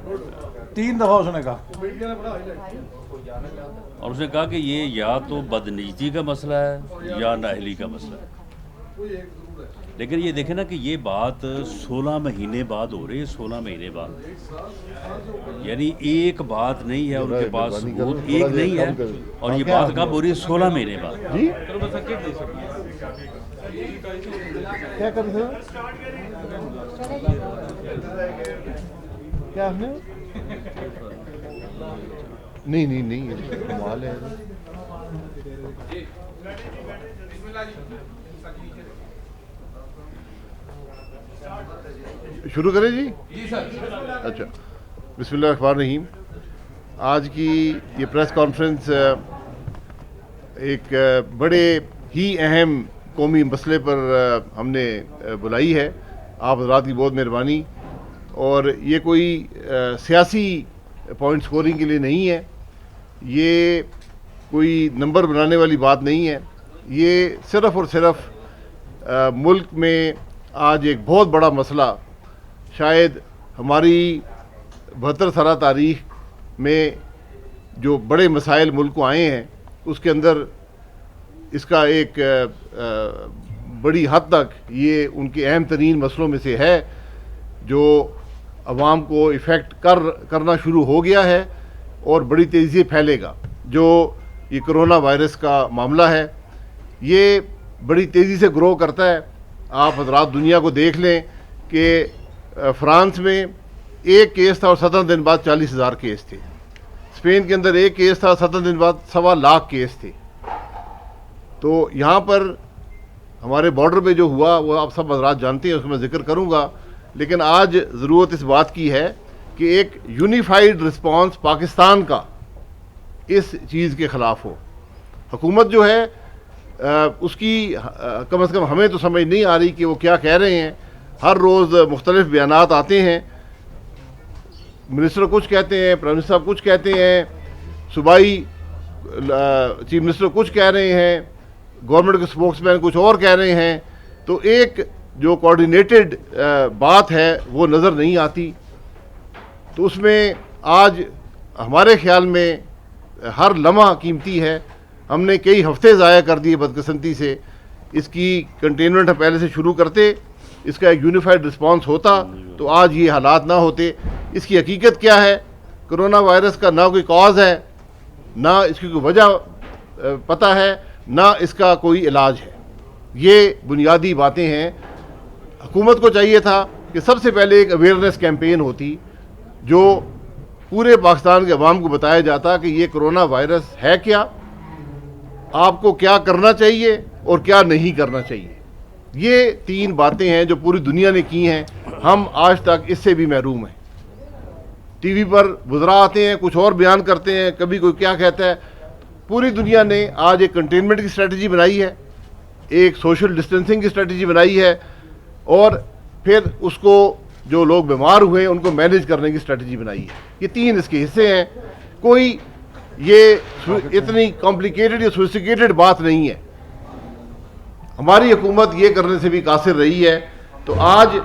3 दफ़ा उसने कहा। اور اس نے کہا کہ یہ یا تو بدنیتی کا مسئلہ ہے یا نااہلی کا مسئلہ ہے. لیکن یہ دیکھیں نا کہ یہ بات 16 مہینے بعد ہو رہی ہے. 16 مہینے بعد یعنی ایک بات نہیں ہے ان کے پاس ثبوت ایک نہیں ہے. اور یہ بات کب ہو رہی ہے؟ 16 مہینے بعد. جی کیا کر رہے کیا ہے؟ نہیں کمال ہے. شروع کریں جی؟ اچھا، بسم اللہ الرحمن الرحیم. آج کی یہ پریس کانفرنس ایک بڑے ہی اہم قومی مسئلے پر ہم نے بلائی ہے. آپ حضرات کی بہت مہربانی. اور یہ کوئی سیاسی پوائنٹ سکورنگ کے لیے نہیں ہے، یہ کوئی نمبر بنانے والی بات نہیں ہے. یہ صرف اور صرف ملک میں آج ایک بہت بڑا مسئلہ، شاید ہماری 72 سالہ تاریخ میں جو بڑے مسائل ملک کو آئے ہیں اس کے اندر اس کا ایک بڑی حد تک یہ ان کے اہم ترین مسئلوں میں سے ہے جو عوام کو افیکٹ کرنا شروع ہو گیا ہے اور بڑی تیزی سے پھیلے گا. جو یہ کرونا وائرس کا معاملہ ہے یہ بڑی تیزی سے گرو کرتا ہے. آپ حضرات دنیا کو دیکھ لیں کہ فرانس میں ایک کیس تھا اور 17 دن بعد 40,000 کیس تھے. اسپین کے اندر ایک کیس تھا، 17 دن بعد 1.25 لاکھ کیس تھے. تو یہاں پر ہمارے بارڈر پہ جو ہوا وہ آپ سب حضرات جانتے ہیں، اس میں ذکر کروں گا. لیکن آج ضرورت اس بات کی ہے کہ ایک یونیفائیڈ رسپانس پاکستان کا اس چیز کے خلاف ہو. حکومت جو ہے اس کی کم از کم ہمیں تو سمجھ نہیں آ رہی کہ وہ کیا کہہ رہے ہیں. ہر روز مختلف بیانات آتے ہیں، منسٹر کچھ کہتے ہیں، پرائم منسٹر صاحب کچھ کہتے ہیں، صوبائی چیف منسٹر کچھ کہہ رہے ہیں، گورنمنٹ کے سپوکس مین کچھ اور کہہ رہے ہیں. تو ایک جو کوارڈینیٹڈ بات ہے وہ نظر نہیں آتی. تو اس میں آج ہمارے خیال میں ہر لمحہ قیمتی ہے. ہم نے کئی ہفتے ضائع کر دیے بدقسمتی سے. اس کی کنٹینمنٹ ہم پہلے سے شروع کرتے، اس کا ایک یونیفائڈ رسپانس ہوتا تو آج یہ حالات نہ ہوتے. اس کی حقیقت کیا ہے؟ کرونا وائرس کا نہ کوئی کاز ہے، نہ اس کی کوئی وجہ پتہ ہے، نہ اس کا کوئی علاج ہے. یہ بنیادی باتیں ہیں. حکومت کو چاہیے تھا کہ سب سے پہلے ایک اویئرنیس کیمپین ہوتی جو پورے پاکستان کے عوام کو بتایا جاتا کہ یہ کرونا وائرس ہے کیا، آپ کو کیا کرنا چاہیے اور کیا نہیں کرنا چاہیے. یہ 3 باتیں ہیں جو پوری دنیا نے کی ہیں. ہم آج تک اس سے بھی محروم ہیں. ٹی وی پر وزراء آتے ہیں، کچھ اور بیان کرتے ہیں، کبھی کوئی کیا کہتا ہے. پوری دنیا نے آج ایک کنٹینمنٹ کی اسٹریٹجی بنائی ہے، ایک سوشل ڈسٹینسنگ کی اسٹریٹجی بنائی ہے، اور پھر اس کو جو لوگ بیمار ہوئے ہیں ان کو مینیج کرنے کی اسٹریٹجی بنائی ہے. یہ 3 اس کے حصے ہیں. کوئی یہ اتنی کمپلیکیٹڈ یا سوفسٹیکیٹڈ بات نہیں ہے. ہماری حکومت یہ کرنے سے بھی قاصر رہی ہے. تو آج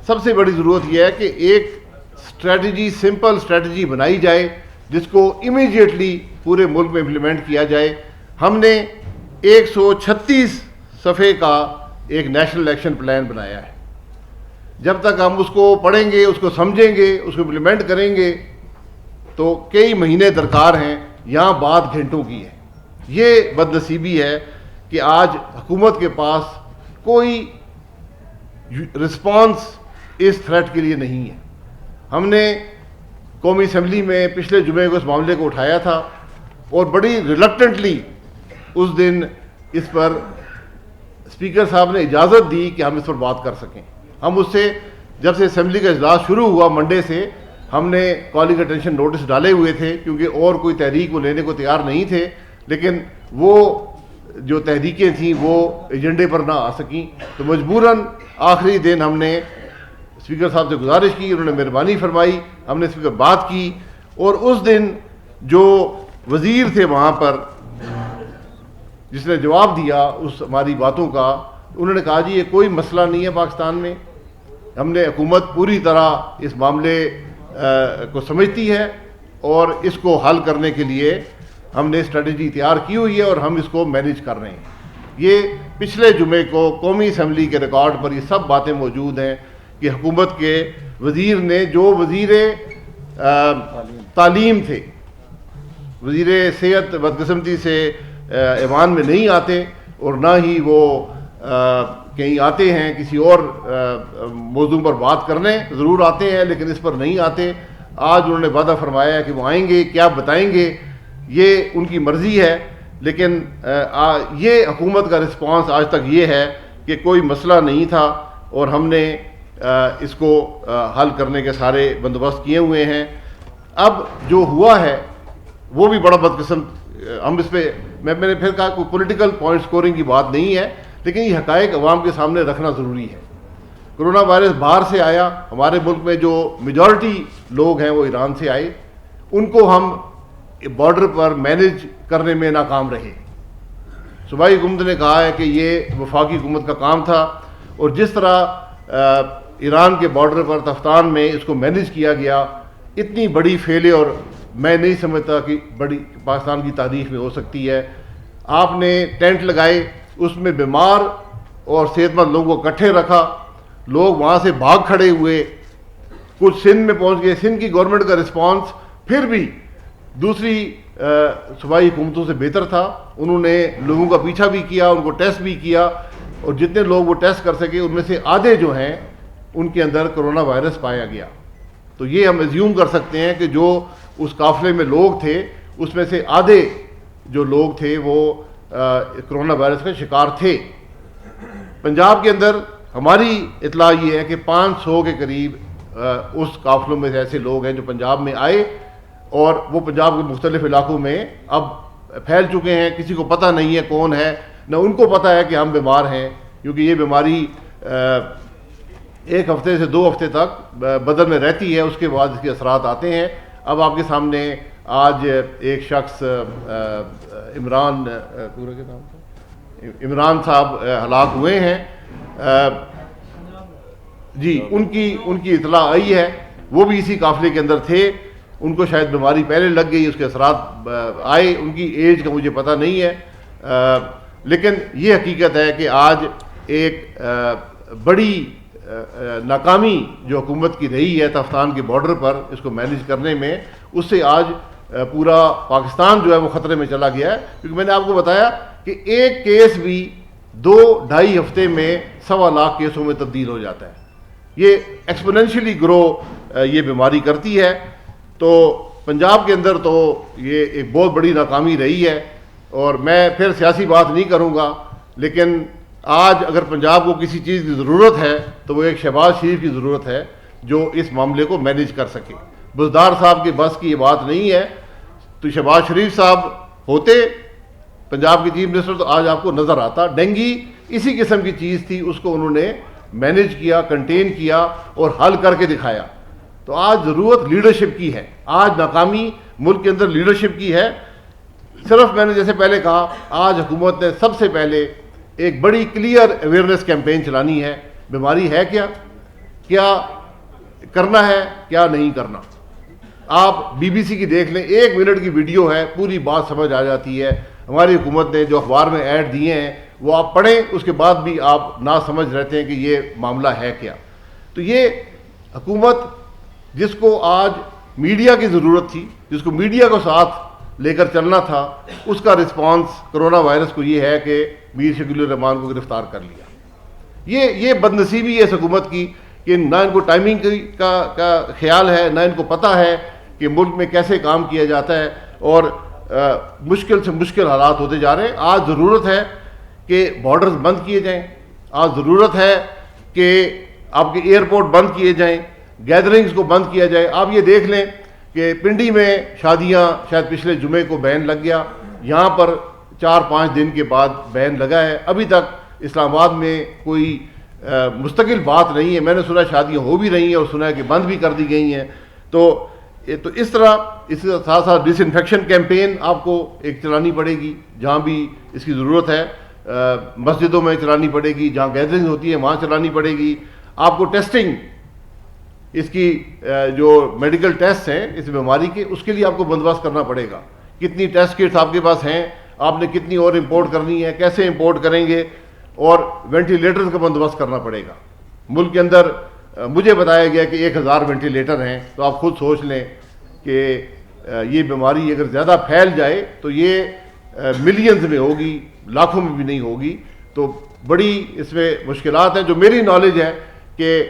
سب سے بڑی ضرورت یہ ہے کہ ایک اسٹریٹجی، سمپل اسٹریٹجی بنائی جائے جس کو امیڈیٹلی پورے ملک میں امپلیمنٹ کیا جائے. ہم نے 136 صفحے کا ایک نیشنل ایکشن پلان بنایا ہے. جب تک ہم اس کو پڑھیں گے، اس کو سمجھیں گے، اس کو امپلیمنٹ کریں گے تو کئی مہینے درکار ہیں. یہاں بات گھنٹوں کی ہے. یہ بدنصیبی ہے کہ آج حکومت کے پاس کوئی رسپانس اس تھریٹ کے لیے نہیں ہے. ہم نے قومی اسمبلی میں پچھلے جمعے کو اس معاملے کو اٹھایا تھا اور بڑی ریلکٹنٹلی اس دن اس پر اسپیکر صاحب نے اجازت دی کہ ہم اس پر بات کر سکیں. ہم اس سے جب سے اسمبلی کا اجلاس شروع ہوا منڈے سے ہم نے کالنگ اٹینشن نوٹس ڈالے ہوئے تھے کیونکہ اور کوئی تحریک وہ لینے کو تیار نہیں تھے. لیکن وہ جو تحریکیں تھیں وہ ایجنڈے پر نہ آ سکیں تو مجبوراً آخری دن ہم نے اسپیکر صاحب سے گزارش کی، انہوں نے مہربانی فرمائی، ہم نے اس پر بات کی. اور اس دن جو وزیر تھے وہاں پر جس نے جواب دیا اس ہماری باتوں کا، انہوں نے کہا جی یہ کوئی مسئلہ نہیں ہے پاکستان میں. ہم نے حکومت پوری طرح اس معاملے کو سمجھتی ہے اور اس کو حل کرنے کے لیے ہم نے اسٹریٹجی تیار کی ہوئی ہے اور ہم اس کو مینیج کر رہے ہیں. یہ پچھلے جمعے کو قومی اسمبلی کے ریکارڈ پر یہ سب باتیں موجود ہیں کہ حکومت کے وزیر نے, جو وزیر تعلیم تھے, وزیر صحت بدقسمتی سے ایوان میں نہیں آتے اور نہ ہی وہ کہیں آتے ہیں کسی اور موضوع پر بات کرنے, ضرور آتے ہیں لیکن اس پر نہیں آتے. آج انہوں نے وعدہ فرمایا کہ وہ آئیں گے, کیا بتائیں گے یہ ان کی مرضی ہے, لیکن یہ حکومت کا رسپانس آج تک یہ ہے کہ کوئی مسئلہ نہیں تھا اور ہم نے اس کو حل کرنے کے سارے بندوبست کیے ہوئے ہیں. اب جو ہوا ہے وہ بھی بڑا بدقسمت, ہم اس پہ میں نے پھر کہا کوئی پولیٹیکل پوائنٹ سکورنگ کی بات نہیں ہے, لیکن یہ حقائق عوام کے سامنے رکھنا ضروری ہے. کرونا وائرس باہر سے آیا, ہمارے ملک میں جو میجورٹی لوگ ہیں وہ ایران سے آئے, ان کو ہم بارڈر پر مینیج کرنے میں ناکام رہے. صوبائی حکومت نے کہا ہے کہ یہ وفاقی حکومت کا کام تھا, اور جس طرح ایران کے بارڈر پر تفتان میں اس کو مینیج کیا گیا, اتنی بڑی فیلیور میں نہیں سمجھتا کہ بڑی پاکستان کی تاریخ میں ہو سکتی ہے. آپ نے ٹینٹ لگائے, اس میں بیمار اور صحت مند لوگوں کو اکٹھے رکھا, لوگ وہاں سے بھاگ کھڑے ہوئے, کچھ سندھ میں پہنچ گئے. سندھ کی گورنمنٹ کا رسپانس پھر بھی دوسری صوبائی حکومتوں سے بہتر تھا. انہوں نے لوگوں کا پیچھا بھی کیا, ان کو ٹیسٹ بھی کیا, اور جتنے لوگ وہ ٹیسٹ کر سکے ان میں سے آدھے جو ہیں ان کے اندر کرونا وائرس پایا گیا. تو یہ ہم ایزیوم کر سکتے ہیں کہ جو اس قافلے میں لوگ تھے اس میں سے آدھے جو لوگ تھے وہ کرونا وائرس کا شکار تھے. پنجاب کے اندر ہماری اطلاع یہ ہے کہ 500 کے قریب اس قافلوں میں سے ایسے لوگ ہیں جو پنجاب میں آئے, اور وہ پنجاب کے مختلف علاقوں میں اب پھیل چکے ہیں. کسی کو پتہ نہیں ہے کون ہے, نہ ان کو پتہ ہے کہ ہم بیمار ہیں, کیونکہ یہ بیماری 1 ہفتے سے 2 ہفتے تک بدن میں رہتی ہے, اس کے بعد اس کے اثرات آتے ہیں. اب آپ کے سامنے آج ایک شخص عمران پورے کے نام تھا, عمران صاحب ہلاک ہوئے ہیں. جی ان کی اطلاع آئی ہے, وہ بھی اسی قافلے کے اندر تھے. ان کو شاید بیماری پہلے لگ گئی, اس کے اثرات آئے. ان کی ایج کا مجھے پتہ نہیں ہے, لیکن یہ حقیقت ہے کہ آج ایک بڑی ناکامی جو حکومت کی رہی ہے تفتان کے بارڈر پر اس کو مینیج کرنے میں, اس سے آج پورا پاکستان جو ہے وہ خطرے میں چلا گیا ہے. کیونکہ میں نے آپ کو بتایا کہ ایک کیس بھی 2-2.5 ہفتے میں 1.25 لاکھ کیسوں میں تبدیل ہو جاتا ہے. یہ ایکسپوننشلی گرو یہ بیماری کرتی ہے. تو پنجاب کے اندر تو یہ ایک بہت بڑی ناکامی رہی ہے, اور میں پھر سیاسی بات نہیں کروں گا, لیکن آج اگر پنجاب کو کسی چیز کی ضرورت ہے تو وہ ایک شہباز شریف کی ضرورت ہے جو اس معاملے کو مینیج کر سکے. بزدار صاحب کے بس کی یہ بات نہیں ہے. تو شہباز شریف صاحب ہوتے پنجاب کے چیف منسٹر تو آج آپ کو نظر آتا. ڈینگی اسی قسم کی چیز تھی, اس کو انہوں نے مینیج کیا, کنٹین کیا اور حل کر کے دکھایا. تو آج ضرورت لیڈرشپ کی ہے. آج ناکامی ملک کے اندر لیڈرشپ کی ہے. صرف میں نے جیسے پہلے کہا, آج حکومت نے سب سے پہلے ایک بڑی کلیئر اویئرنیس کیمپین چلانی ہے. بیماری ہے کیا کرنا ہے, کیا نہیں کرنا. آپ BBC کی دیکھ لیں, 1 منٹ کی ویڈیو ہے, پوری بات سمجھ آ جاتی ہے. ہماری حکومت نے جو اخبار میں ایڈ دیے ہیں وہ آپ پڑھیں, اس کے بعد بھی آپ نہ سمجھ رہتے ہیں کہ یہ معاملہ ہے کیا. تو یہ حکومت جس کو آج میڈیا کی ضرورت تھی, جس کو میڈیا کو ساتھ لے کر چلنا تھا, اس کا رسپانس کرونا وائرس کو یہ ہے کہ میر شکیل الرحمان کو گرفتار کر لیا. یہ بد نصیبی ہے اس حکومت کی کہ نہ ان کو ٹائمنگ کا خیال ہے, نہ ان کو پتہ ہے کہ ملک میں کیسے کام کیا جاتا ہے, اور مشکل سے مشکل حالات ہوتے جا رہے ہیں. آج ضرورت ہے کہ بارڈرز بند کیے جائیں, آج ضرورت ہے کہ آپ کے ایئرپورٹ بند کیے جائیں, گیدرنگز کو بند کیا جائے. آپ یہ دیکھ لیں کہ پنڈی میں شادیاں شاید پچھلے جمعے کو بین لگ گیا, یہاں پر 4-5 دن کے بعد بین لگا ہے. ابھی تک اسلام آباد میں کوئی مستقل بات نہیں ہے. میں نے سنا شادیاں ہو بھی رہی ہیں اور سنا ہے کہ بند بھی کر دی گئی ہیں. تو اس طرح اس کے ساتھ ساتھ ڈس انفیکشن کیمپین آپ کو ایک چلانی پڑے گی, جہاں بھی اس کی ضرورت ہے. مسجدوں میں چلانی پڑے گی, جہاں گیدرنگ ہوتی ہے وہاں چلانی پڑے گی. آپ کو ٹیسٹنگ اس کی جو میڈیکل ٹیسٹ ہیں اس بیماری کے، اس کے لیے آپ کو بندوبست کرنا پڑے گا. کتنی ٹیسٹ کٹس آپ کے پاس ہیں، آپ نے کتنی اور امپورٹ کرنی ہے، کیسے امپورٹ کریں گے، اور وینٹیلیٹرز کا بندوبست کرنا پڑے گا. ملک کے اندر مجھے بتایا گیا کہ 1000 وینٹیلیٹر ہیں. تو آپ خود سوچ لیں کہ یہ بیماری اگر زیادہ پھیل جائے تو یہ ملینز میں ہوگی، لاکھوں میں بھی نہیں ہوگی. تو بڑی اس میں مشکلات ہیں. جو میری نالج ہے کہ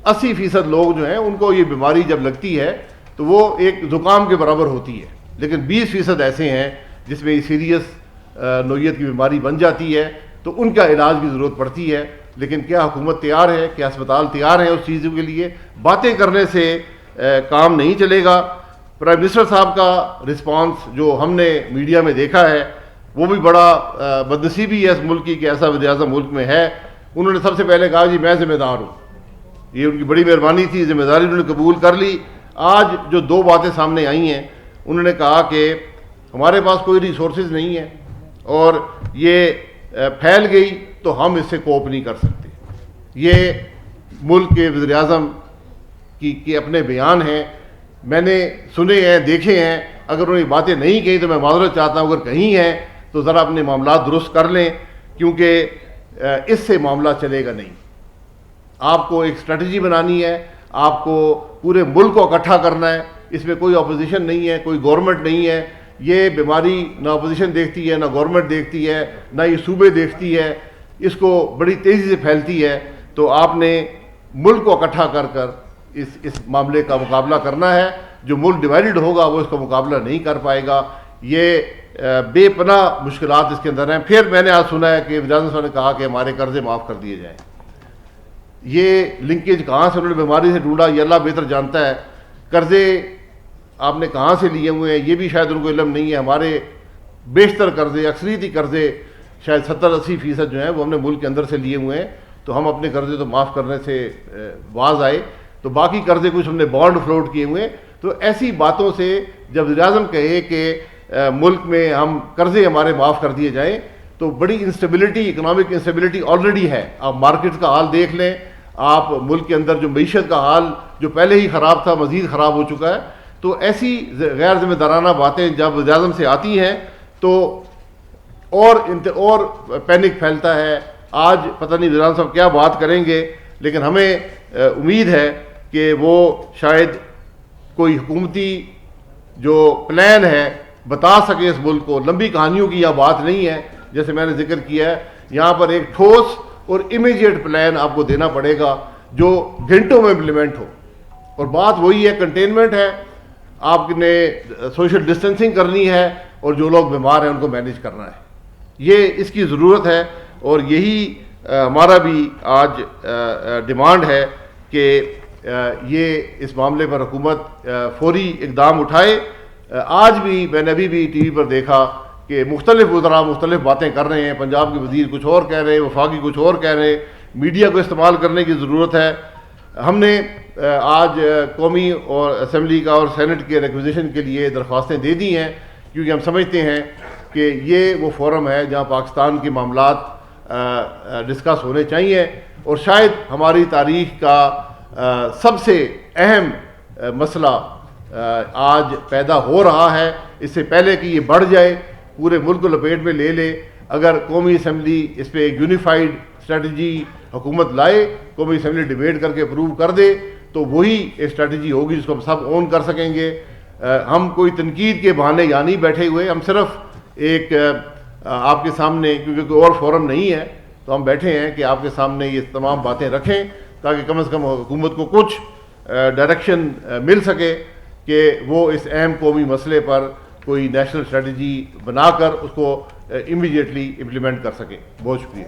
80% لوگ جو ہیں ان کو یہ بیماری جب لگتی ہے تو وہ ایک زکام کے برابر ہوتی ہے، لیکن 20% ایسے ہیں جس میں یہ سیریس نوعیت کی بیماری بن جاتی ہے، تو ان کا علاج کی ضرورت پڑتی ہے. لیکن کیا حکومت تیار ہے، کیا اسپتال تیار ہیں اس چیزوں کے لیے؟ باتیں کرنے سے کام نہیں چلے گا. پرائم منسٹر صاحب کا رسپانس جو ہم نے میڈیا میں دیکھا ہے وہ بھی بڑا بدنصیبی ہے اس ملک کی کہ ایسا وزیر اعظم ملک میں ہے. انہوں نے سب سے پہلے کہا جی میں ذمہ دار ہوں. یہ ان کی بڑی مہربانی تھی، ذمہ داری انہوں نے قبول کر لی. آج جو 2 باتیں سامنے آئی ہیں، انہوں نے کہا کہ ہمارے پاس کوئی ریسورسز نہیں ہے اور یہ پھیل گئی تو ہم اس سے کوپ نہیں کر سکتے. یہ ملک کے وزیر اعظم کی اپنے بیان ہیں، میں نے سنے ہیں، دیکھے ہیں. اگر انہوں نے باتیں نہیں کہیں تو میں معذرت چاہتا ہوں. اگر کہیں ہیں تو ذرا اپنے معاملات درست کر لیں، کیونکہ اس سے معاملہ چلے گا نہیں. آپ کو ایک اسٹریٹجی بنانی ہے، آپ کو پورے ملک کو اکٹھا کرنا ہے. اس میں کوئی اپوزیشن نہیں ہے، کوئی گورنمنٹ نہیں ہے. یہ بیماری نہ اپوزیشن دیکھتی ہے، نہ گورنمنٹ دیکھتی ہے، نہ یہ صوبے دیکھتی ہے. اس کو بڑی تیزی سے پھیلتی ہے. تو آپ نے ملک کو اکٹھا کر کر اس معاملے کا مقابلہ کرنا ہے. جو ملک ڈیوائیڈڈ ہوگا وہ اس کا مقابلہ نہیں کر پائے گا. یہ بے پناہ مشکلات اس کے اندر ہیں. پھر میں نے آج سنا ہے کہ وزیر اعظم صاحب نے کہا کہ ہمارے قرضے معاف کر دیے جائیں. یہ لنکیج کہاں سے انہوں نے بیماری سے ڈھونڈا یہ اللہ بہتر جانتا ہے. قرضے آپ نے کہاں سے لیے ہوئے ہیں یہ بھی شاید ان کو علم نہیں ہے. ہمارے بیشتر قرضے، اکثریتی قرضے، شاید 70-80% جو ہیں وہ ہم نے ملک کے اندر سے لیے ہوئے ہیں. تو ہم اپنے قرضے تو معاف کرنے سے باز آئے. تو باقی قرضے کچھ ہم نے بانڈ فلوٹ کیے ہوئے. تو ایسی باتوں سے جب وزیر اعظم کہے کہ ملک میں ہم قرضے ہمارے معاف کر دیے جائیں تو بڑی انسٹیبلٹی، اکنامک انسٹیبلٹی آلریڈی ہے. آپ مارکیٹ کا حال دیکھ لیں، آپ ملک کے اندر جو معیشت کا حال جو پہلے ہی خراب تھا مزید خراب ہو چکا ہے. تو ایسی غیر ذمہ دارانہ باتیں جب وزیر اعظم سے آتی ہیں تو اور پینک پھیلتا ہے. آج پتہ نہیں وزیر اعظم صاحب کیا بات کریں گے، لیکن ہمیں امید ہے کہ وہ شاید کوئی حکومتی جو پلان ہے بتا سکے اس ملک کو. لمبی کہانیوں کی یہ بات نہیں ہے، جیسے میں نے ذکر کیا ہے. یہاں پر ایک ٹھوس اور امیجیٹ پلان آپ کو دینا پڑے گا جو گھنٹوں میں امپلیمنٹ ہو. اور بات وہی ہے، کنٹینمنٹ ہے، آپ نے سوشل ڈسٹینسنگ کرنی ہے اور جو لوگ بیمار ہیں ان کو مینیج کرنا ہے. یہ اس کی ضرورت ہے اور یہی ہمارا بھی آج ڈیمانڈ ہے کہ یہ اس معاملے پر حکومت فوری اقدام اٹھائے. آج بھی میں نے ابھی بھی ٹی وی پر دیکھا کہ مختلف وزراء مختلف باتیں کر رہے ہیں. پنجاب کے وزیر کچھ اور کہہ رہے ہیں، وفاقی کچھ اور کہہ رہے ہیں. میڈیا کو استعمال کرنے کی ضرورت ہے. ہم نے آج قومی اور اسمبلی کا اور سینٹ کے ریکویزیشن کے لیے درخواستیں دے دی ہیں، کیونکہ ہم سمجھتے ہیں کہ یہ وہ فورم ہے جہاں پاکستان کے معاملات ڈسکس ہونے چاہیے. اور شاید ہماری تاریخ کا سب سے اہم مسئلہ آج پیدا ہو رہا ہے. اس سے پہلے کہ یہ بڑھ جائے، پورے ملک کو لپیٹ میں لے لے، اگر قومی اسمبلی اس پہ ایک یونیفائڈ اسٹریٹجی حکومت لائے، قومی اسمبلی ڈیبیٹ کر کے اپروو کر دے، تو وہی ایک اسٹریٹجی ہوگی جس کو ہم سب اون کر سکیں گے. ہم کوئی تنقید کے بہانے یہاں نہیں بیٹھے ہوئے. ہم صرف ایک آپ کے سامنے، کیونکہ کوئی اور فورم نہیں ہے، تو ہم بیٹھے ہیں کہ آپ کے سامنے یہ تمام باتیں رکھیں تاکہ کم از کم حکومت کو کچھ ڈائریکشن مل سکے کہ وہ اس اہم قومی مسئلے پر کوئی نیشنل اسٹریٹجی بنا کر اس کو امیڈیٹلی امپلیمنٹ کر سکے. بہت شکریہ.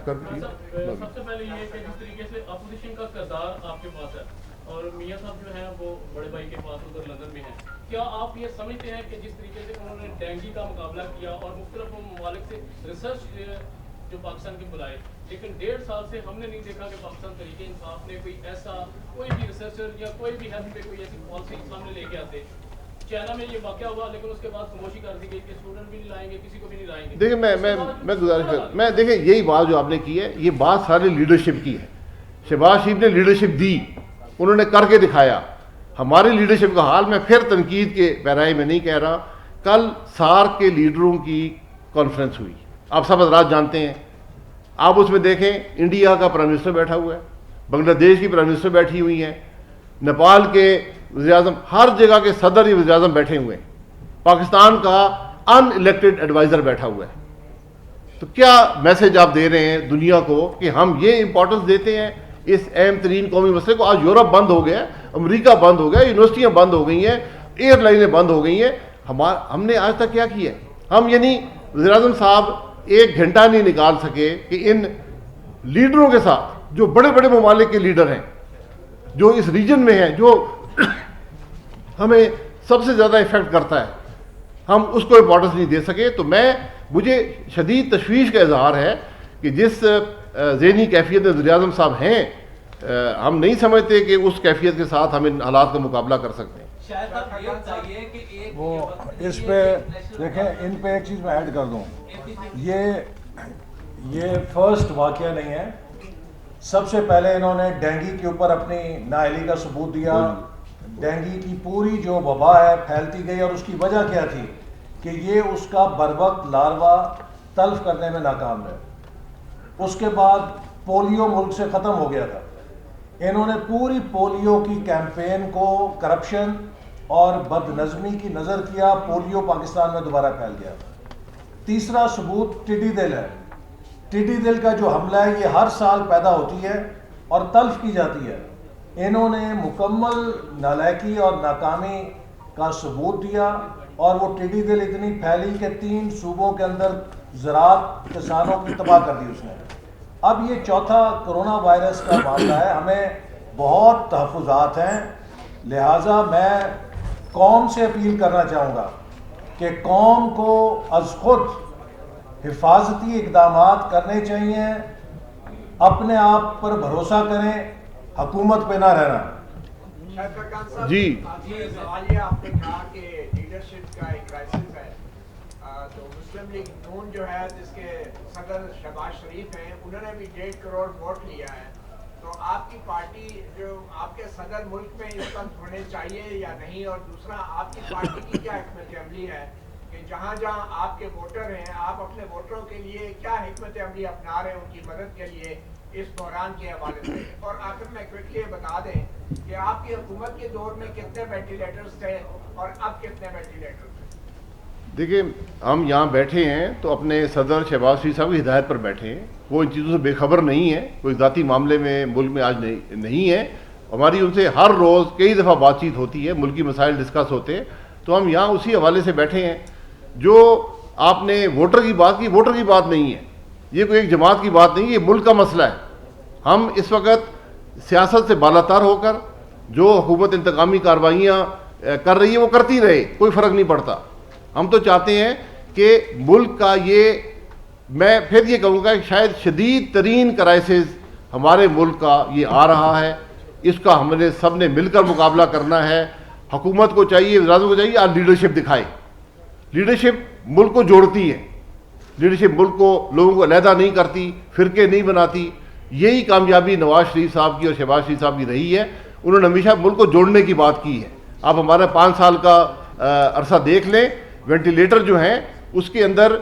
سب سے پہلے یہ ہے کہ جس طریقے سے اپوزیشن کا کردار آپ کے پاس ہے اور میاں صاحب جو ہیں وہ بڑے بھائی کے پاس ادھر لندن میں ہیں، کیا آپ یہ سمجھتے ہیں کہ جس طریقے سے انہوں نے ڈینگی کا مقابلہ کیا اور مختلف ممالک سے ریسرچ جو پاکستان کے بلائے، لیکن 1.5 سال سے ہم نے نہیں دیکھا کہ پاکستان تحریک انصاف نے کوئی ایسا کوئی بھی ریسرچر یا کوئی بھی ہیلتھ پہ کوئی ایسی پالیسی سامنے لے کے آتے. چائنا میں یہ واقعہ ہوا لیکن اس کے بعد خاموشی کر دی گئی کہ اسٹوڈنٹ بھی نہیں لائیں گے، کسی کو بھی نہیں لائیں گے. دیکھیں میں گزارش کر، میں دیکھیں یہی بات جو آپ نے کی ہے یہ بات ساری لیڈرشپ کی ہے. शहबाज शरीफ ने लीडरशिप दी, उन्होंने करके दिखाया। हमारी लीडरशिप का हाल, मैं फिर तनकीद के पैराए में नहीं कह रहा, कल सार्क के लीडरों की कॉन्फ्रेंस हुई, आप सब हज़रात जानते हैं। आप उसमें देखें, इंडिया का प्राइम मिनिस्टर बैठा हुआ है, बांग्लादेश की प्राइम मिनिस्टर बैठी हुई हैं, नेपाल के वज़ीर-ए-आज़म, हर जगह के सदर या वज़ीर-ए-आज़म बैठे हुए हैं, पाकिस्तान का अनइलेक्टेड एडवाइज़र बैठा हुआ है। तो क्या मैसेज आप दे रहे हैं दुनिया को कि हम ये इंपॉर्टेंस देते हैं इस अहम तरीन कौमी मसले को? आज यूरोप बंद हो गया, अमेरिका बंद हो गया, यूनिवर्सिटियाँ बंद हो गई हैं, एयरलाइनें बंद हो गई हैं। हमने आज तक क्या किया? हम यानी वज़ीर-ए-आज़म साहब 1 घंटा नहीं निकाल सके कि इन लीडरों के साथ, जो बड़े बड़े ममालिक के लीडर हैं, जो इस रीजन में हैं, जो हमें सबसे ज़्यादा इफेक्ट करता है, हम उसको इंपॉर्टेंस नहीं दे सके। तो मुझे शदीद तशवीश का इजहार है कि जिस ज़हनी कैफियत में वज़ीर-ए-आज़म साहब हैं, हम नहीं समझते कि उस कैफियत के साथ हम इन हालात का मुकाबला कर सकते हैं। वो इस पे देखें, इन पे एक चीज़ मैं ऐड कर दूं, ये फर्स्ट वाक़या नहीं है। सबसे पहले इन्होंने डेंगू के ऊपर अपनी नाअहली का सबूत दिया। डेंगू की पूरी जो वबा है फैलती गई, और उसकी वजह क्या थी कि ये उसका बरवक्त लार्वा तल्फ करने में नाकाम रहे। उसके बाद पोलियो मुल्क से ख़त्म हो गया था। इन्होंने पूरी पोलियो की कैंपेन को करप्शन और बदनज़मी की नज़र किया, पोलियो पाकिस्तान में दोबारा फैल गया। तीसरा सबूत टिड्डी दिल है। टिड्डी दिल का जो हमला है, ये हर साल पैदा होती है और तल्फ की जाती है। इन्होंने मुकम्मल नालायकी और नाकामी का सबूत दिया, और वो टिड्डी दिल इतनी फैली कि 3 सूबों के अंदर ज़राअत किसानों की तबाह कर दी उसने। अब ये चौथा कोरोना वायरस का मामला है, हमें बहुत तहफ़्फ़ुज़ात हैं। लिहाजा मैं कौम से अपील करना चाहूँगा कि कौम को अज़ खुद हिफाजती इक़दामात करने चाहिए, अपने आप पर भरोसा करें, हुकूमत पे ना रहना। जी, सवाल ये आपने कहा कि लीडरशिप का एक क्राइसिस है, तो मुस्लिम लीग नून जो है, जिसके सदर शहबाज शरीफ हैं, उन्होंने भी 1.5 करोड़ वोट लिया है। तो आपकी पार्टी जो आपके सदर मुल्क में इस वक्त होने चाहिए या नहीं? और दूसरा, आपकी पार्टी की क्या हिकमत अमली है कि जहाँ जहाँ आपके वोटर हैं, आप अपने वोटरों के लिए क्या हिकमत अमली अपना रहे हैं उनकी मदद के लिए इस बहरान के हवाले से? और आखिर में क्विकली बता दें कि आपकी हुकूमत के दौर में कितने वेंटिलेटर्स थे और अब कितने वेंटिलेटर्स? देखिए, हम यहाँ बैठे हैं तो अपने सदर शहबाज शरीफ साहब की हिदायत पर बैठे हैं। वो इन चीज़ों से बेखबर नहीं है, कोई ज़ाती मामले में मुल्क में आज नहीं है। हमारी उनसे हर रोज़ कई दफ़ा बातचीत होती है, मुल्की मसाइल डिस्कस होते हैं। तो हम यहाँ उसी हवाले से बैठे हैं। जो आपने वोटर की बात की, वोटर की बात नहीं है, ये कोई एक जमात की बात नहीं है, ये मुल्क का मसला है। हम इस वक्त सियासत से बालातर होकर जो हुकूमत इंतकामी कार्रवाइयाँ कर रही है वो करती रहे, कोई फ़र्क नहीं पड़ता। हम तो चाहते हैं कि मुल्क का मैं फिर ये कहूँगा कि शायद शदीद तरीन क्राइसिस हमारे मुल्क का ये आ रहा है, इसका हमने सब ने मिलकर मुकाबला करना है। हुकूमत को चाहिए, वज़ीर-ए-आज़म को चाहिए, आज लीडरशिप दिखाए। लीडरशिप मुल्क को जोड़ती है, लीडरशिप मुल्क को, लोगों को अलहदा नहीं करती, फ़िरके नहीं बनाती। यही कामयाबी नवाज शरीफ साहब की और शहबाज शरीफ साहब की रही है। उन्होंने हमेशा मुल्क को जोड़ने की बात की है। आप हमारा 5 साल का अरसा देख लें, वेंटिलेटर जो हैं उसके अंदर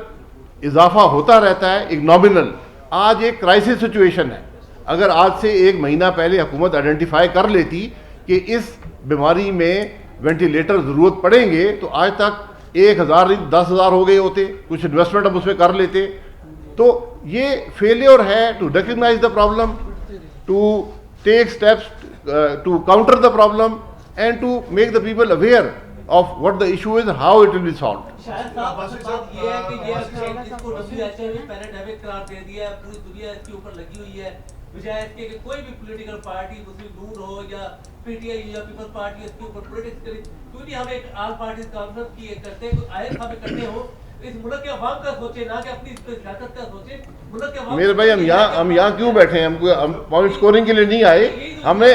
इजाफा होता रहता है, एक नॉमिनल। आज एक क्राइसिस सिचुएशन है। अगर आज से 1 महीना पहले हुकूमत आइडेंटिफाई कर लेती कि इस बीमारी में वेंटिलेटर ज़रूरत पड़ेंगे, तो आज तक 1000 नहीं 10,000 हो गए होते। कुछ इन्वेस्टमेंट हम उसमें कर लेते। तो ये फेलियर है to recognise the problem, to take steps to counter the problem and to make the people aware of what the issue is and how it will be solved. शायद बात ये है कि ये इसको WHO ने पैंडेमिक करार दे दिया है, पूरी दुनिया इसके ऊपर लगी हुई है, बजाय इसके कि कोई भी पॉलिटिकल पार्टी, मुस्लिम नून हो या पीटीआई या पीपल्स पार्टी, इसके ऊपर पॉलिटिक्स करी। क्यों नहीं हम एक ऑल पार्टीज कॉन्फ्रेंस की करते हैं, आयर हमें करते हो, इस मुल्क के अवाम का सोचे, ना कि अपनी सियासत का सोचे। मुल्क के मेरे भाई, हम यहाँ क्यों बैठे हैं? हम पॉइंट स्कोरिंग के लिए नहीं आए। हमने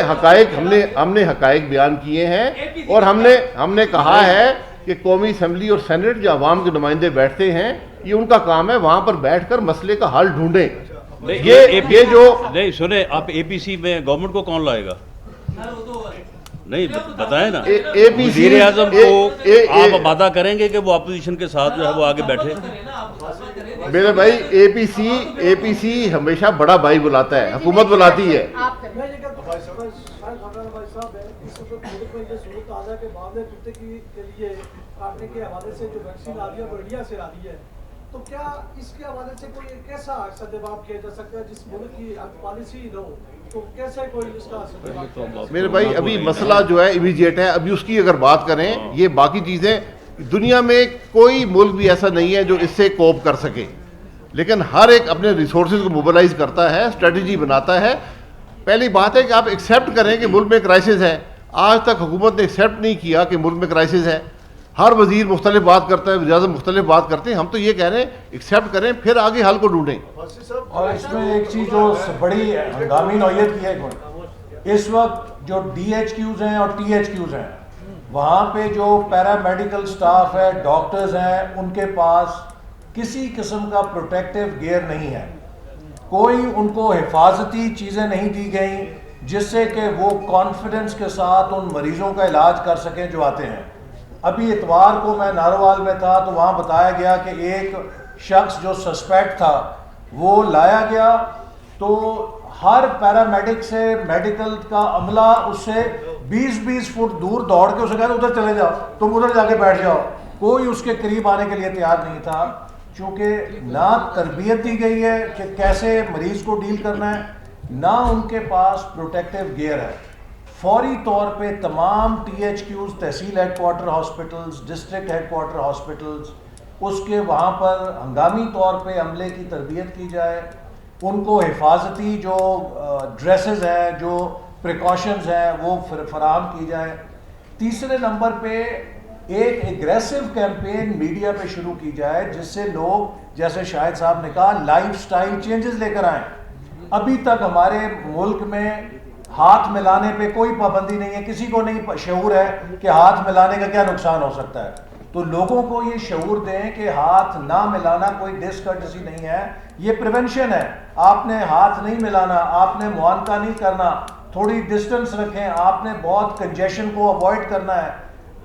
हकायक बयान किए हैं, और हमने कहा है कि कौमी असम्बली और सेनेट जो अवाम के नुमाइंदे बैठते हैं, ये उनका काम है, वहाँ पर बैठ कर मसले का हल ढूंढें। ये जो नहीं सुने आप, APC में गवर्नमेंट को कौन लाएगा? सर वो तो नहीं बताएं ना, APC वज़ीर आज़म को आप वादा करेंगे कि वो अपोजिशन के साथ जो है वो आगे बैठे? मेरे भाई APC हमेशा बड़ा भाई बुलाता है, हुकूमत बुलाती है। के हवाले से जो वैक्सीन आ रही है वो इंडिया से आ रही है, तो क्या इसके हवाले से कोई कैसा सद्भाव किया जा सकता है? जिस मुल्क की पॉलिसी न हो तो कैसे कोई इसका सद्भाव किया जा सकता है? मेरे भाई अभी मसला जो है इमीडिएट है, अभी उसकी अगर बात करें, ये बाकी चीज़ें दुनिया में कोई मुल्क भी ऐसा नहीं है जो इससे कोप कर सके, लेकिन हर एक अपने रिसोर्सेज को मोबिलाइज करता है, स्ट्रेटजी बनाता है। पहली बात है कि आप एक्सेप्ट करें कि मुल्क में क्राइसिस है। आज तक हुकूमत ने एक्सेप्ट नहीं किया कि मुल्क में क्राइसिस है। हर वजीर मुख्तलिफ बात करता है, वज़ीर-ए-आज़म मुख्तलिफ बात करते हैं। हम तो ये कह रहे हैं एक्सेप्ट करें, फिर आगे हल को ढूंढें। और इसमें एक चीज़ जो बड़ी हंगामी नौयत की है, इस वक्त जो DHQs हैं और THQs हैं, वहाँ पे जो पैरामेडिकल स्टाफ है, डॉक्टर्स हैं, उनके पास किसी किस्म का प्रोटेक्टिव गियर नहीं है। कोई उनको हिफाजती चीज़ें नहीं दी गई जिससे कि वो कॉन्फिडेंस के साथ उन मरीज़ों का इलाज कर सकें जो आते हैं। अभी इतवार को मैं नारोवाल में था तो वहाँ बताया गया कि एक शख्स जो सस्पेक्ट था वो लाया गया, तो हर पैरामेडिक से मेडिकल का अमला उससे 20-20 फुट दूर दौड़ के उसे कहता उधर चले जाओ, तुम उधर जाके बैठ जाओ। कोई उसके करीब आने के लिए तैयार नहीं था, चूँकि ना तरबियत दी गई है कि कैसे मरीज़ को डील करना है, ना उनके पास प्रोटेक्टिव गियर है। फौरी तौर पे तमाम THQs, tehsil headquarter hospitals, district headquarter hospitals, उसके वहाँ पर हंगामी तौर पे अमले की तरबियत की जाए, उनको हिफाजती जो ड्रेसेस हैं, जो प्रिकॉशंस हैं वो फराहम की जाए। तीसरे नंबर पे एक एग्रेसिव कैंपेन मीडिया पे शुरू की जाए जिससे लोग, जैसे शाहिद साहब ने कहा, लाइफस्टाइल चेंजेस लेकर आएँ। अभी तक हमारे मुल्क में हाथ मिलाने पे कोई पाबंदी नहीं है, किसी को नहीं शऊर है कि हाथ मिलाने का क्या नुकसान हो सकता है। तो लोगों को ये शऊर दें कि हाथ ना मिलाना कोई डिसकर्टेसी नहीं है, ये प्रिवेंशन है। आपने हाथ नहीं मिलाना, आपने मुआनका नहीं करना, थोड़ी डिस्टेंस रखें, आपने बहुत कंजेशन को अवॉइड करना है,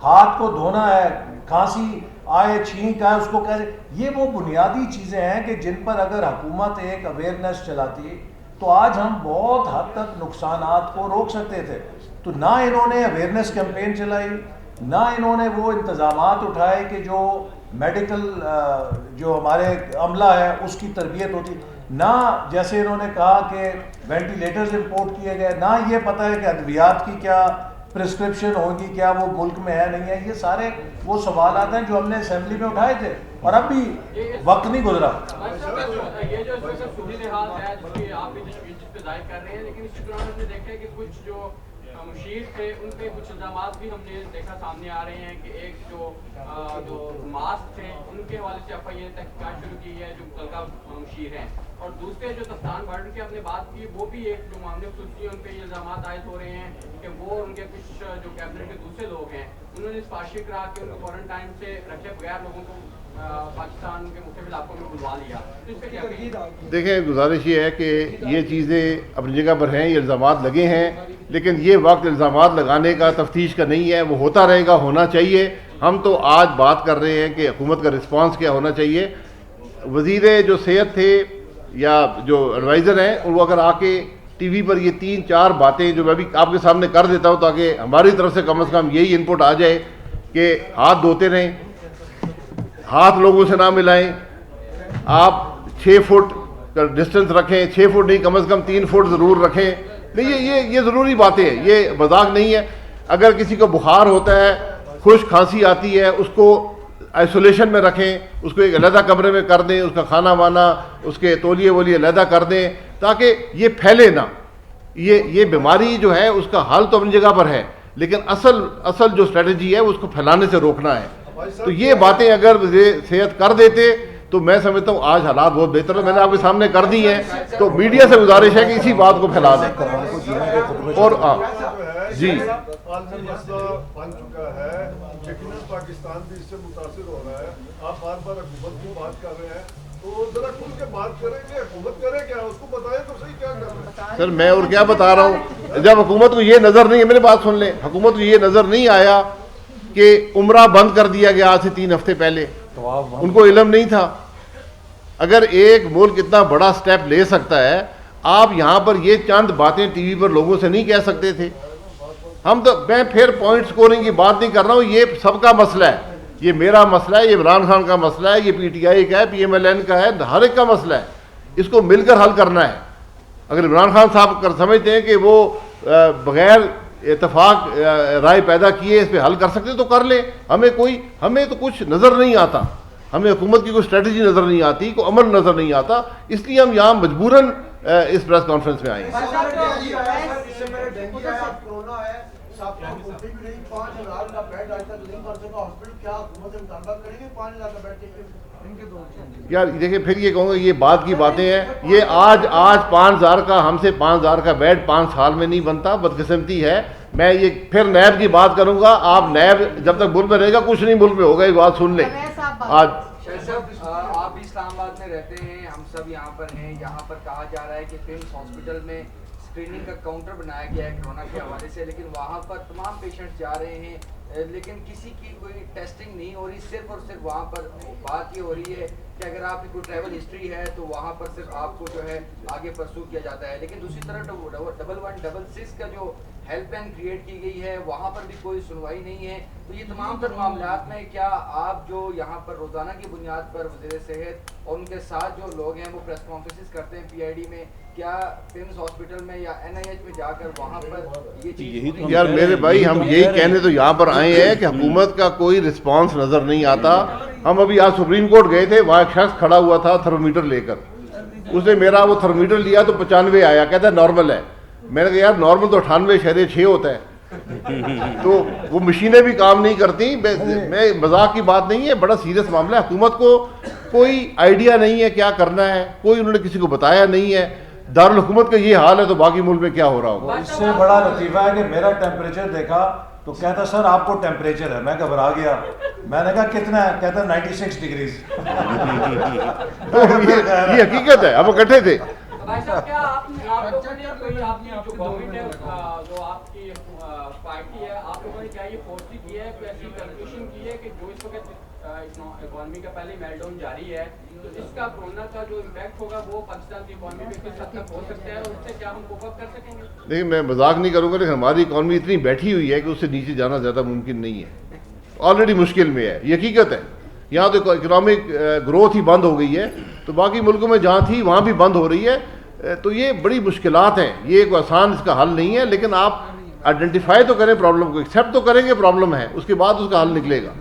हाथ को धोना है, खांसी आए, छींक आए उसको कैसे, ये वो बुनियादी चीज़ें हैं कि जिन पर अगर हुकूमत एक अवेयरनेस चलाती तो आज हम बहुत हद तक नुकसानात को रोक सकते थे। तो ना इन्होंने अवेयरनेस कैंपेन चलाई, ना इन्होंने वो इंतज़ामात उठाए कि जो मेडिकल जो हमारे अमला है उसकी तरबियत होती, ना जैसे इन्होंने कहा कि वेंटिलेटर्स इंपोर्ट किए गए, ना ये पता है कि अद्वियात की क्या प्रिस्क्रिप्शन होगी, क्या वो मुल्क में है नहीं है। ये सारे वो सवालात हैं जो हमने असेंबली में उठाए थे और अभी वक्त नहीं गुजरा। ये जो सूरत हाल है जिसकी आप भी तशवीश पे जाहिर कर रहे हैं, लेकिन इसी दौरान हमने देखा है कि कुछ जो मुशीर थे उन पे कुछ इल्जामात भी हमने देखा सामने आ रहे हैं कि एक जो मास्क थे उनके हवाले से FIA तहकीकात शुरू की है जो मुतलका मुशीर हैं, और दूसरे जो तस्तान बॉर्डर की आपने बात की वो भी एक जो मामले खुसूसी है उन पे ये इल्जामात आयद हो रहे हैं कि वो उनके कुछ जो कैबिनेट के दूसरे लोग हैं उन्होंने सिफारिश करा के उनको क्वारंटाइन से रखे बगैर लोगों को पाकिस्तान के मुख्तलिफ इलाकों में बुलवा लिया। तो इस पर क्या कहिए? देखिए, गुजारिश ये है कि ये चीज़ें अपनी जगह पर हैं, ये इल्ज़ामात लगे हैं, लेकिन ये वक्त इल्ज़ामात लगाने का, तफ्तीश का नहीं है। वो होता रहेगा, होना चाहिए। हम तो आज बात कर रहे हैं कि हुकूमत का रिस्पांस क्या होना चाहिए। वज़ीर जो सेहत थे या जो एडवाइज़र हैं वो अगर आके TV पर ये 3-4 बातें जो मैं भी आपके सामने कर देता हूँ ताकि हमारी तरफ से कम यही इनपुट आ जाए कि हाथ धोते रहें, हाथ लोगों से ना मिलाएं, आप 6 फुट का डिस्टेंस रखें, 6 फुट नहीं कम से कम 3 फुट ज़रूर रखें। नहीं, ये ज़रूरी बातें हैं, ये मजाक नहीं है। अगर किसी को बुखार होता है, खुश्क खांसी आती है, उसको आइसोलेशन में रखें, उसको एक अलहदा कमरे में कर दें, उसका खाना वाना, उसके तौलिए वोलिए अलहदा कर दें ताकि ये फैले ना। ये बीमारी जो है उसका हल तो अपनी जगह पर है, लेकिन असल जो स्ट्रेटजी है उसको फैलाने से रोकना है। तो ये बातें अगर सेहत कर देते तो मैं समझता हूँ आज हालात बहुत बेहतर है। मैंने आपके सामने कर दी हैं, तो मीडिया से गुजारिश है कि इसी बात को फैला दें। और जी बन चुका है, लेकिन पाकिस्तान भी इससे मुतासिर हो रहा है। आप बार बार हुकूमत की बात कर रहे हैं, तो जरा खुल के बात करेंगे, हुकूमत करे क्या, उसको बताएं तो सही क्या कर रहे हैं। सर मैं और क्या बता रहा हूँ, जब हुकूमत को ये नज़र नहीं है, मेरी बात सुन लें, हुकूमत को ये नज़र नहीं आया कि उम्रा बंद कर दिया गया आज से 3 हफ्ते पहले, उनको इल्म नहीं था। अगर एक मुल्क इतना बड़ा स्टेप ले सकता है, आप यहाँ पर ये चंद बातें टीवी पर लोगों से नहीं कह सकते थे। हम तो, मैं फिर पॉइंट स्कोरिंग की बात नहीं कर रहा हूँ, ये सबका मसला है, ये मेरा मसला है, ये इमरान खान का मसला है, ये PTI का है, PMLN का है, हर एक का मसला है, इसको मिलकर हल करना है। अगर इमरान खान साहब समझते हैं कि वो बगैर इतफाक राय पैदा किए इस पर हल कर सकते तो कर ले, हमें तो कुछ नज़र नहीं आता, हमें हुकूमत की कोई स्ट्रेटजी नज़र नहीं आती, कोई अमल नज़र नहीं आता, इसलिए हम यहाँ मजबूरन इस प्रेस कॉन्फ्रेंस में आए हैं। कोरोना है, भी नहीं, 5,000 का बेड आज तक नहीं कर सका हॉस्पिटल, क्या हुकूमत से मुतालबा करेंगे 5,000 का बेड के इनके दो? यार देखिए, फिर ये कहूँगा ये बात की बातें हैं, ये आज 5,000 का, हमसे 5,000 का बेड 5 साल में नहीं बनता, बदकिस्मती है। मैं ये फिर नैब की बात करूँगा, आप नैब जब तक मुल्क में रहेगा कुछ नहीं मुल्क में होगा, ये बात सुन लें। आज आप भी इस्लामाबाद में रहते हैं, हम सब यहाँ पर हैं, यहाँ पर कहा जा रहा है कि फिम्स हॉस्पिटल में स्क्रीनिंग का काउंटर बनाया गया है कोरोना के हवाले से, लेकिन वहाँ पर तमाम पेशेंट्स जा रहे हैं, लेकिन किसी की कोई टेस्टिंग नहीं हो रही। सिर्फ और सिर्फ वहाँ पर बात ये हो रही है कि अगर आपकी कोई ट्रैवल हिस्ट्री है तो वहाँ पर सिर्फ आपको जो है आगे परसू किया जाता है, लेकिन दूसरी तरफ 1116 का जो हेल्पलाइन क्रिएट की गई है वहाँ पर भी कोई सुनवाई नहीं है। तो ये तमाम तर मामलात में क्या आप जो यहाँ पर रोज़ाना की बुनियाद पर वज़ीर सेहत और उनके साथ जो लोग हैं वो प्रेस कॉन्फ्रेंसेस करते हैं PID में, क्या फिम्स हॉस्पिटल में या NIH में जाकर वहाँ पर ये चीज़? यार मेरे भाई, हम यही कहने तो यहाँ पर आए हैं कि हुकूमत का कोई रिस्पांस नज़र नहीं आता। हम अभी आज सुप्रीम कोर्ट गए थे, वहाँ एक शख्स खड़ा हुआ था थर्मोमीटर लेकर, उसने मेरा वो थर्मोमीटर लिया तो 95 आया, कहता है नॉर्मल है। मैंने कहा यार नॉर्मल तो 98/6 होता है। तो वो मशीनें भी काम नहीं करती। मैं मजाक की बात नहीं है, बड़ा सीरियस मामला है। हुकूमत को कोई आइडिया नहीं है क्या करना है, कोई उन्होंने किसी को बताया नहीं है। दारुल हुकूमत का ये हाल है तो बाकी मुल्क में क्या हो रहा होगा। इससे बड़ा लतीफ़ा है कि मेरा टेम्परेचर देखा तो कहता सर आपको टेम्परेचर है। मैं घबरा गया, मैंने कहा कितना है, कहता 96 डिग्रीज। ये हकीकत है, हम इकट्ठे थे। भाई साहब, क्या आप लोगों ने कोई आपकी जो गवर्नमेंट है, जो आपकी पार्टी है, आप लोगों ने क्या ये फोर्स की है, कोई ऐसी कैलकुलेशन की है कि जो इस वक्त इकॉनमी का पहले मेल्टडाउन जारी है, तो इसका कोरोना का जो इम्पैक्ट होगा वो पाकिस्तान की इकॉनमी पे किस हद तक हो सकता है और उससे क्या हम कोप अप कर सकेंगे? देखिए मैं मजाक नहीं करूँगा, लेकिन हमारी इकॉनमी इतनी बैठी हुई है कि उससे नीचे जाना ज़्यादा मुमकिन नहीं है, ऑलरेडी मुश्किल में है, ये हकीकत है। यहाँ तो इकोनॉमिक ग्रोथ ही बंद हो गई है, तो बाकी मुल्कों में जहाँ थी वहाँ भी बंद हो रही है। तो ये बड़ी मुश्किलात हैं, ये एक आसान इसका हल नहीं है, लेकिन आप आइडेंटिफाई तो करें प्रॉब्लम को, एक्सेप्ट तो करेंगे प्रॉब्लम है, उसके बाद उसका हल निकलेगा।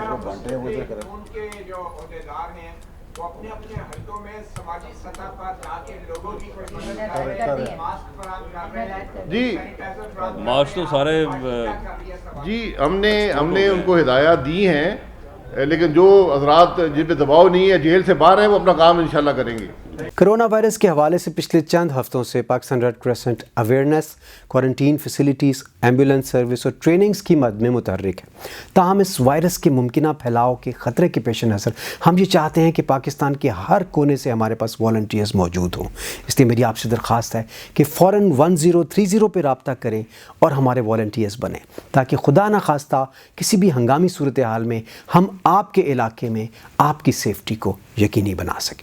उनके जो अहदेदार हैं वो अपने अपने हलकों में समाजी सतह पर जाके लोगों की मास्क फराहम कर रहे हैं जी, मास्क तो सारे जी हमने उनको हिदायत दी हैं, लेकिन जो हजरात जिन पे दबाव नहीं है, जेल से बाहर हैं, वो अपना काम इंशाल्लाह करेंगे। कोरोना वायरस के हवाले से पिछले चंद हफ्तों से Pakistan red crescent awareness, quarantine facilities, ambulance service और ट्रेनिंग्स की मद में मुतहर्रिक है। ताहम इस वायरस के मुमकिन फैलाव के ख़तरे के पेश नज़र हम ये चाहते हैं कि पाकिस्तान के हर कोने से हमारे पास वॉलंटियर्स मौजूद हों। इसलिए मेरी आपसे दरख्वास्त है कि फ़ौरन 1030 पर रब्ता करें और हमारे वॉलंटियर्स बनें, ताकि खुदा न खास्ता किसी भी हंगामी सूरत हाल में हम आपके इलाके में आपकी सेफ्टी को यकीनी बना सकें।